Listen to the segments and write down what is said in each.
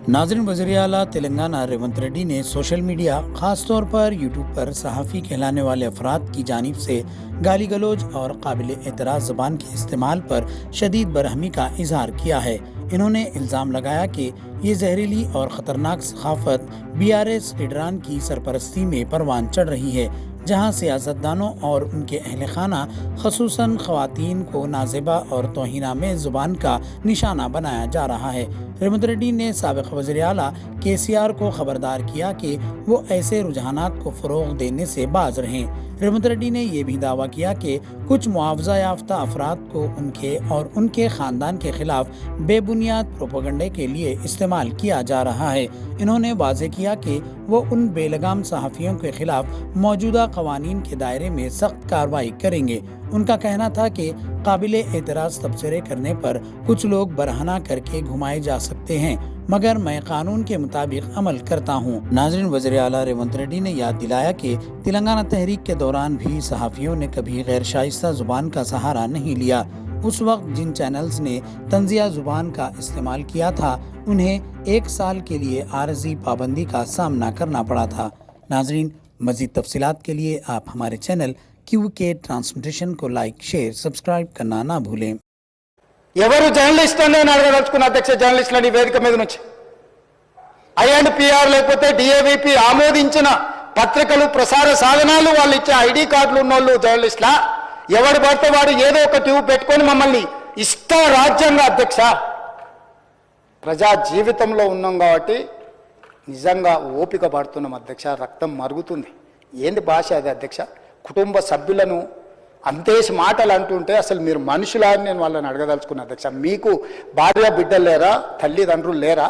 नाज़रीन, वज़ीर आला तेलंगाना रेवंत रेड्डी ने सोशल मीडिया ख़ासतौर पर यूट्यूब पर सहाफ़ी कहलाने वाले अफराद की जानिब से गाली गलौज और काबिल एतराज़ ज़बान के इस्तेमाल पर शदीद बरहमी का इजहार किया है। इन्होंने इल्ज़ाम लगाया कि ये जहरीली और ख़तरनाक सखाफ़त BRS लीडरान की सरपरस्ती में परवान चढ़ रही है, जहाँ सियासतदानों और उनके अहल खाना ख़ुसूसन ख़वातीन को नाज़ेबा और तौहीनामेज़ ज़ुबान का निशाना बनाया जा रहा है। रेवंत रेड्डी ने साबिक़ वज़ीर आला KCR को खबरदार किया कि वो ऐसे रुझानात को फ़रोग़ देने से बाज रहें। रेवंत रेड्डी ने यह भी दावा किया कि कुछ मुआवजा याफ्ता अफराद को उनके और उनके ख़ानदान के ख़िलाफ़ बेबुनियाद प्रोपेगेंडे के लिए इस्तेमाल किया जा रहा है। इन्होंने वाज़ेह किया कि वो उन बेलगाम सहाफ़ियों के ख़िलाफ़ मौजूदा क़वानीन के दायरे में सख्त कार्रवाई करेंगे। उनका कहना था कि काबिल एतराज़ तबसरे करने पर कुछ लोग बरहना करके घुमाए जा सकते हैं, मगर मैं कानून के मुताबिक अमल करता हूँ। नाज़रीन, वज़ीर आला रेवंत रेड्डी ने याद दिलाया कि तेलंगाना तहरीक के दौरान भी सहाफ़ियों ने कभी गैर शाइस्ता ज़ुबान का सहारा नहीं लिया। उस वक्त जिन चैनल्स ने तंज़िया ज़ुबान का इस्तेमाल किया था, उन्हें 1 साल के लिए आरज़ी पाबंदी का सामना करना पड़ा था। नाज़रीन, मज़ीद तफसीलात के लिए आप हमारे चैनल QK ट्रांसमिटेशन को लाइक, शेयर, सब्सक्राइब करना ना भूलें। ఎవరు జర్నలిస్ట్ అని నేను అడగదలుచుకున్న అధ్యక్ష, జర్నలిస్టులని వేదిక మీద నుంచి INPR లేకపోతే DAVP ఆమోదించిన పత్రికలు, ప్రసార సాధనాలు, వాళ్ళు ఇచ్చే ID కార్డులు ఉన్నోళ్ళు జర్నలిస్టులా? ఎవడు పడితే వాడు ఏదో ఒక ట్యూబ్ పెట్టుకొని మమ్మల్ని ఇష్ట రాజ్యంగా అధ్యక్ష, ప్రజా జీవితంలో ఉన్నాం కాబట్టి నిజంగా ఓపిక పడుతున్నాం అధ్యక్ష, రక్తం మరుగుతుంది. ఏంది భాష అది అధ్యక్ష? కుటుంబ సభ్యులను అంతేసి మాటలు అంటుంటే అసలు మీరు మనుషులా అని నేను వాళ్ళని అడగదలుచుకున్నా అధ్యక్ష. మీకు భార్య బిడ్డలు లేరా? తల్లిదండ్రులు లేరా?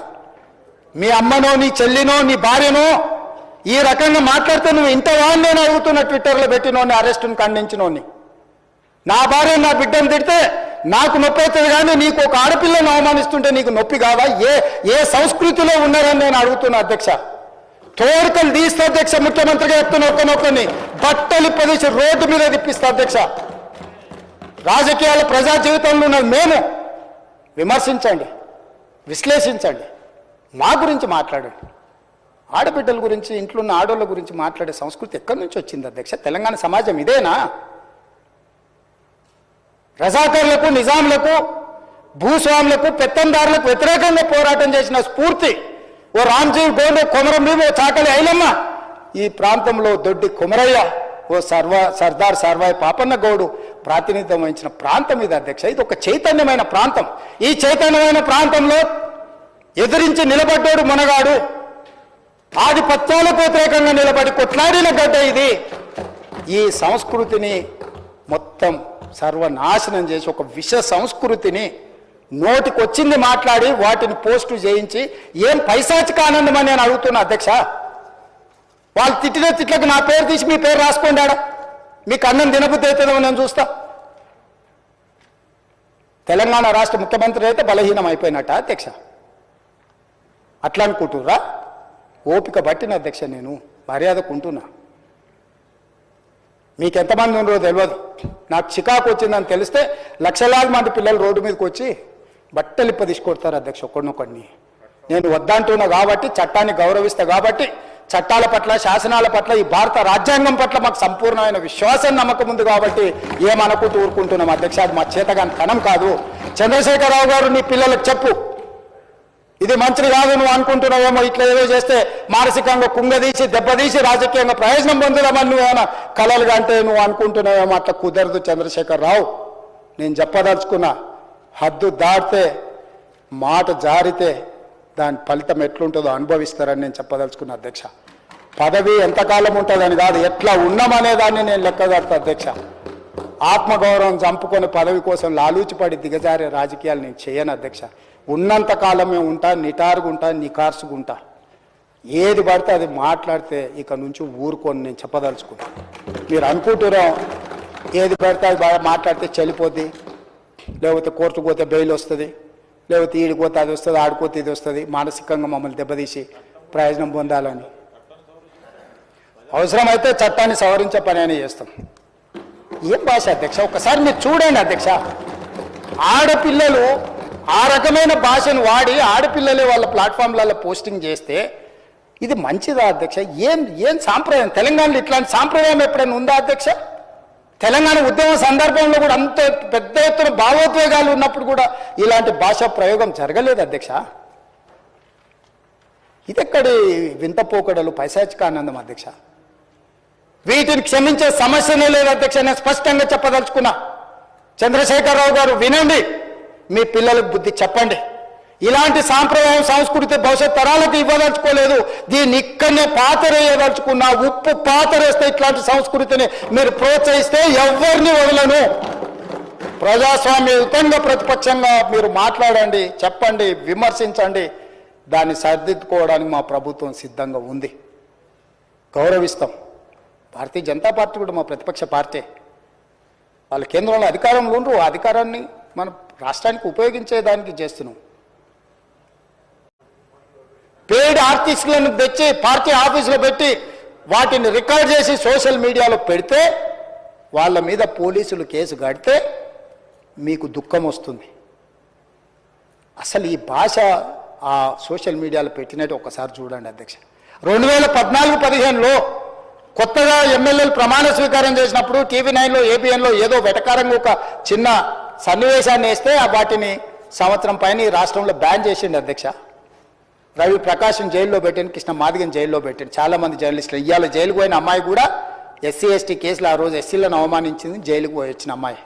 మీ అమ్మనో, నీ చెల్లినో, నీ భార్యనో ఈ రకంగా మాట్లాడితే నువ్వు ఇంతవా అని నేను అడుగుతున్న. ట్విట్టర్లో పెట్టినోని, అరెస్టును ఖండించినోని. నా భార్య నా బిడ్డను తిడితే నాకు నొప్పి అవుతుంది, కానీ నీకు ఒక ఆడపిల్లను అవమానిస్తుంటే నీకు నొప్పి కావా? ఏ సంస్కృతిలో ఉన్నారని నేను అడుగుతున్నా అధ్యక్ష. తోడుకలు తీస్తే అధ్యక్ష, ముఖ్యమంత్రిగా చెప్తున్న ఒక్కనొక్కని బట్టలు ప్రదేశం రోడ్డు మీద తిప్పిస్తా అధ్యక్ష. రాజకీయాల ప్రజా జీవితంలో ఉన్నది మేము. విమర్శించండి, విశ్లేషించండి, మా గురించి మాట్లాడండి. ఆడబిడ్డల గురించి, ఇంట్లో ఉన్న ఆడోళ్ళ గురించి మాట్లాడే సంస్కృతి ఎక్కడి నుంచి వచ్చింది అధ్యక్ష? తెలంగాణ సమాజం ఇదేనా? రజాకర్లకు, నిజాంలకు, భూస్వాములకు, పెత్తందారులకు వ్యతిరేకంగా పోరాటం చేసిన స్ఫూర్తి ఓ రామ్జీ గోండు, కొమరం, ఓ చాకలి ఐలమ్మ, ఈ ప్రాంతంలో దొడ్డి కుమరయ్య, ఓ సర్దార్ సర్వాయి పాపన్న గౌడు ప్రాతినిధ్యం వహించిన ప్రాంతం ఇది అధ్యక్ష. ఇది ఒక చైతన్యమైన ప్రాంతం. ఈ చైతన్యమైన ప్రాంతంలో ఎదిరించి నిలబడ్డాడు మునగాడు. ఆధిపత్యాలకు వ్యతిరేకంగా నిలబడి కొట్లాడిన గడ్డ ఇది. ఈ సంస్కృతిని మొత్తం సర్వనాశనం చేసి ఒక విష సంస్కృతిని నోటికొచ్చింది మాట్లాడి వాటిని పోస్టు చేయించి ఏం పైశాచిక ఆనందం అని నేను అడుగుతున్నా అధ్యక్ష. వాళ్ళు తిట్టిన తిట్లకు నా పేరు తీసి మీ పేరు రాసుకోండాడా? మీకు అన్నం తినబుద్ధి అవుతుందో నేను చూస్తా. తెలంగాణ రాష్ట్ర ముఖ్యమంత్రి అయితే బలహీనం అయిపోయినట్ట అధ్యక్ష? అట్లా అనుకుంటుర్రా? ఓపిక పట్టిన అధ్యక్ష, నేను మర్యాదకు ఉంటున్నా. మీకు ఎంతమంది ఉన్నారో తెలియదు. నాకు చికాకు వచ్చిందని తెలిస్తే లక్షలాది మంది పిల్లలు రోడ్డు మీదకి వచ్చి బట్టలు తీసుకొడతారు అధ్యక్ష, ఒక్కడినొక్కడిని. నేను వద్దంటున్నా కాబట్టి, చట్టాన్ని గౌరవిస్తా కాబట్టి, చట్టాల పట్ల, శాసనాల పట్ల, ఈ భారత రాజ్యాంగం పట్ల మాకు సంపూర్ణమైన విశ్వాసం, నమ్మకం ఉంది కాబట్టి ఏమనుకుంటూ ఊరుకుంటున్నాం అధ్యక్ష. అది మా చేతగాని తనం కాదు. చంద్రశేఖరరావు గారు, నీ పిల్లలకు చెప్పు, ఇది మంచిది కాదు, నువ్వు అనుకుంటున్నావేమో ఇట్లా ఏదో చేస్తే మానసికంగా కుంగదీసి, దెబ్బతీసి రాజకీయంగా ప్రయోజనం పొందుదామని నువ్వేమన్నా కలలుగా అంటే నువ్వు అనుకుంటున్నావేమో. అట్లా కుదరదు చంద్రశేఖరరావు. నేను చెప్పదలుచుకున్నా, హద్దు దాటితే, మాట జారితే దాని ఫలితం ఎట్లుంటుందో అనుభవిస్తారని నేను చెప్పదలుచుకున్నా అధ్యక్ష. పదవి ఎంతకాలం ఉంటుందని కాదు, ఎట్లా ఉన్నామనే దాన్ని నేను లెక్కగడతా అధ్యక్ష. ఆత్మగౌరవం చంపుకొని పదవి కోసం లాలూచిపడి దిగజారే రాజకీయాలు నేను చేయను అధ్యక్ష. ఉన్నంత కాలమే ఉంటా, నిటారుగుంటా, నికార్సుగుంటా. ఏది పడితే అది మాట్లాడితే ఇక నుంచి ఊరుకొని నేను చెప్పదలుచుకున్నా. మీరు అనుకుంటున్నాం ఏది పడితే అది బాగా మాట్లాడితే చెల్లిపోద్ది, లేకపోతే కోర్టుకు పోతే బెయిల్ వస్తుంది, లేకపోతే ఈడిపోతే అది వస్తుంది, ఆడిపోతే ఇది వస్తుంది, మానసికంగా మమ్మల్ని దెబ్బతీసి ప్రయోజనం పొందాలని. అవసరమైతే చట్టాన్ని సవరించే పని అని చేస్తాం. ఏం భాష అధ్యక్ష? ఒకసారి మీరు చూడండి అధ్యక్ష, ఆడపిల్లలు ఆ రకమైన భాషను వాడి ఆడపిల్లలే వాళ్ళ ప్లాట్ఫామ్లలో పోస్టింగ్ చేస్తే ఇది మంచిదా అధ్యక్ష? ఏం సాంప్రదాయం? తెలంగాణలో ఇట్లాంటి సాంప్రదాయం ఎప్పుడైనా ఉందా అధ్యక్ష? తెలంగాణ ఉద్యమ సందర్భంలో కూడా అంత పెద్ద ఎత్తున భావోద్వేగాలు ఉన్నప్పుడు కూడా ఇలాంటి భాషా ప్రయోగం జరగలేదు అధ్యక్ష. ఇదెక్కడి వింత పోకడలు, పైశాచికానందం అధ్యక్ష. వీటిని క్షమించే సమస్యనే లేదు అధ్యక్ష. నేను స్పష్టంగా చెప్పదలుచుకున్నా. చంద్రశేఖరరావు గారు వినండి, మీ పిల్లలకు బుద్ధి చెప్పండి. ఇలాంటి సాంప్రదాయం సంస్కృతి భవిష్యత్ తరాలకు ఇవ్వదలుచుకోలేదు. దీన్ని ఇక్కడనే పాతరేయదలుచుకున్నా. ఉప్పు పాతరేస్తే ఇట్లాంటి సంస్కృతిని మీరు ప్రోత్సహిస్తే ఎవరిని వదలను. ప్రజాస్వామ్యయుతంగా ప్రతిపక్షంగా మీరు మాట్లాడండి, చెప్పండి, విమర్శించండి. దాన్ని సరిదిద్దుకోవడానికి మా ప్రభుత్వం సిద్ధంగా ఉంది. గౌరవిస్తాం. భారతీయ జనతా పార్టీ కూడా మా ప్రతిపక్ష పార్టీ. వాళ్ళ కేంద్రంలో అధికారంలో ఉండరు. ఆ అధికారాన్ని మనం రాష్ట్రానికి ఉపయోగించేదానికి చేస్తున్నాం. పెయిడ్ ఆర్టిస్టులను తెచ్చి పార్టీ ఆఫీసులో పెట్టి వాటిని రికార్డ్ చేసి సోషల్ మీడియాలో పెడితే వాళ్ళ మీద పోలీసులు కేసు కడితే మీకు దుఃఖం వస్తుంది. అసలు ఈ భాష ఆ సోషల్ మీడియాలో పెట్టినట్టు ఒకసారి చూడండి అధ్యక్ష. 2014-15లో కొత్తగా ఎమ్మెల్యేలు ప్రమాణ స్వీకారం చేసినప్పుడు TV9లో ABNలో ఏదో వెటకారంగా ఒక చిన్న సన్నివేశాన్ని వేస్తే వాటిని సంవత్సరం పైన ఈ రాష్ట్రంలో బ్యాన్ చేసిండు అధ్యక్ష. రవి ప్రకాశం జైల్లో పెట్టాను, కృష్ణ మాదిగన్ జైల్లో పెట్టాను, చాలామంది జర్నలిస్టులు. ఇవాళ జైలుకు పోయిన అమ్మాయి కూడా SC ST కేసులు ఆ రోజు ఎస్సీలను అవమానించింది, జైలుకు పోయి వచ్చిన అమ్మాయి.